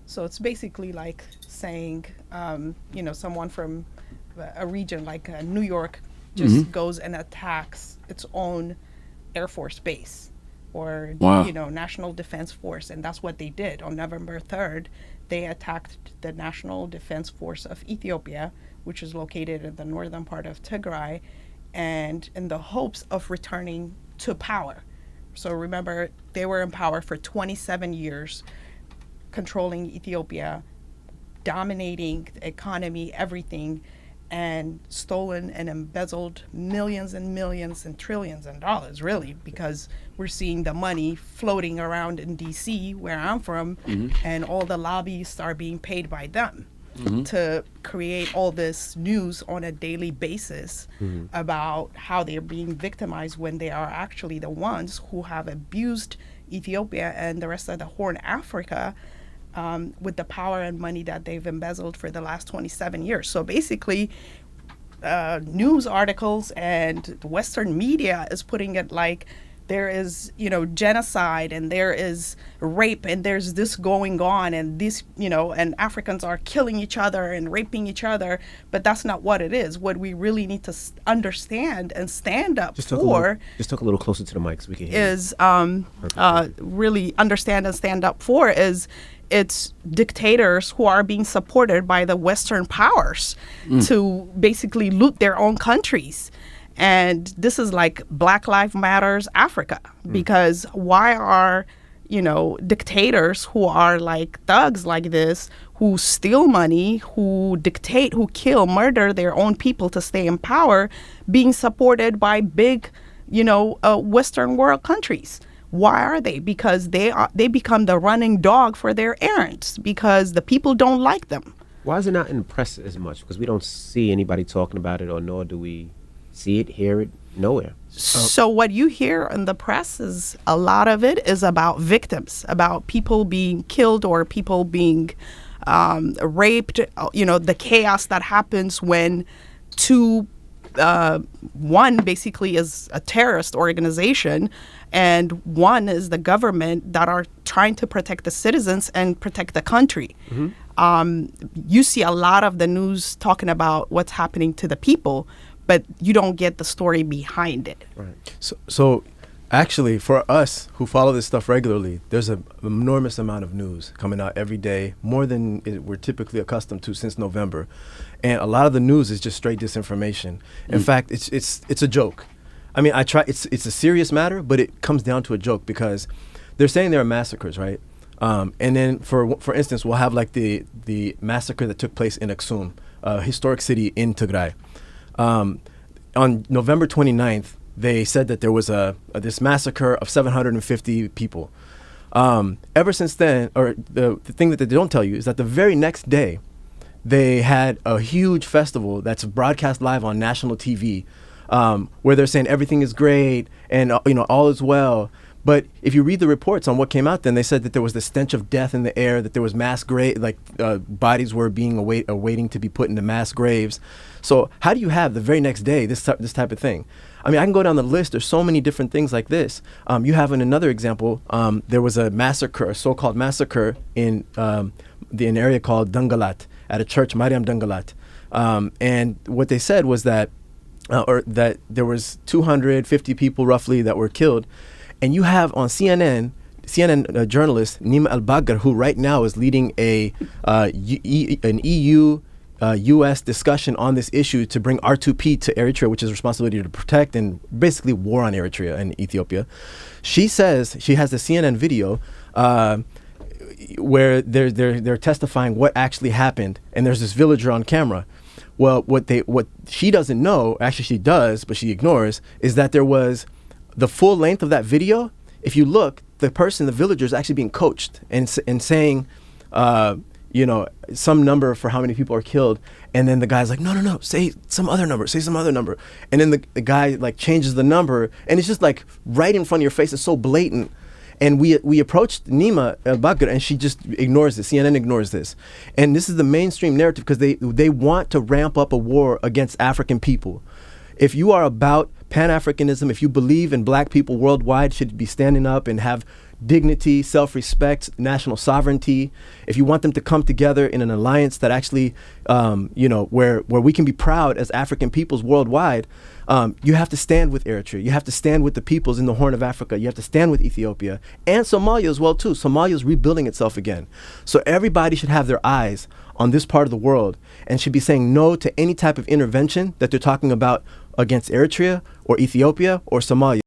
So it's basically like saying, someone from a region like New York just goes and attacks its own Air Force base or, Wow. National Defense Force. And that's what they did on November 3rd. They attacked the National Defense Force of Ethiopia, which is located in the northern part of Tigray, and in the hopes of returning to power. So remember, they were in power for 27 years, controlling Ethiopia, dominating the economy, everything, and stolen and embezzled millions and millions and trillions of dollars, really, because we're seeing the money floating around in DC, where I'm from, and all the lobbyists are being paid by them to create all this news on a daily basis about how they're being victimized when they are actually the ones who have abused Ethiopia and the rest of the Horn Africa with the power and money that they've embezzled for the last 27 years. So basically, news articles and the Western media is putting it like there is, genocide and there is rape and there's this going on and this, and Africans are killing each other and raping each other. But that's not what it is. What we really need to understand and stand up for just talk a little closer to the mic so we can hear is really understand and stand up for is it's dictators who are being supported by the Western powers to basically loot their own countries. And this is like Black Lives Matters Africa, because why are, dictators who are like thugs like this, who steal money, who dictate, who kill, murder their own people to stay in power, being supported by big, Western world countries? Why are they? Because they become the running dog for their errands because the people don't like them. Why is it not in the press as much? Because we don't see anybody talking about it, or nor do we see it, hear it, nowhere. So what you hear in the press is a lot of it is about victims, about people being killed or people being raped, the chaos that happens when one basically is a terrorist organization and one is the government that are trying to protect the citizens and protect the country. You see a lot of the news talking about what's happening to the people, but you don't get the story behind it. Right. So actually, for us who follow this stuff regularly, there's an enormous amount of news coming out every day, more than we're typically accustomed to since November. And a lot of the news is just straight disinformation. In fact, it's a joke. I mean, it's a serious matter, but it comes down to a joke because they're saying there are massacres, right? And then, for instance, we'll have like the massacre that took place in Aksum, a historic city in Tigray. On November 29th, they said that there was this massacre of 750 people. Ever since then, or the thing that they don't tell you is that the very next day, they had a huge festival that's broadcast live on national TV, where they're saying everything is great and all is well. But if you read the reports on what came out, then they said that there was the stench of death in the air, that there was mass bodies were being awaiting to be put into mass graves. So how do you have the very next day this type of thing? I mean, I can go down the list. There's so many different things like this. You have in another example, there was a massacre, a so-called massacre in an area called Dangalat, at a church, Mariam Dangalat. And what they said was that there was 250 people roughly that were killed. And you have on CNN journalist Nima Al-Bagher, who right now is leading an EU-US discussion on this issue to bring R2P to Eritrea, which is responsibility to protect and basically war on Eritrea and Ethiopia. She says she has the CNN video where they're testifying what actually happened, and there's this villager on camera. Well, what she doesn't know, actually she does, but she ignores, is that there was the full length of that video. If you look, the villager is actually being coached and saying, some number for how many people are killed. And then the guy's like, no, say some other number. And then the guy like changes the number, and it's just like right in front of your face. It's so blatant. And we approached Nima Al-Bagher, and she just ignores this. CNN ignores this. And this is the mainstream narrative because they want to ramp up a war against African people. If you are about Pan-Africanism, if you believe in black people worldwide should be standing up and have dignity, self-respect, national sovereignty, if you want them to come together in an alliance that actually, where we can be proud as African peoples worldwide, you have to stand with Eritrea. You have to stand with the peoples in the Horn of Africa. You have to stand with Ethiopia and Somalia as well too. Somalia is rebuilding itself again. So everybody should have their eyes on this part of the world and should be saying no to any type of intervention that they're talking about against Eritrea or Ethiopia or Somalia.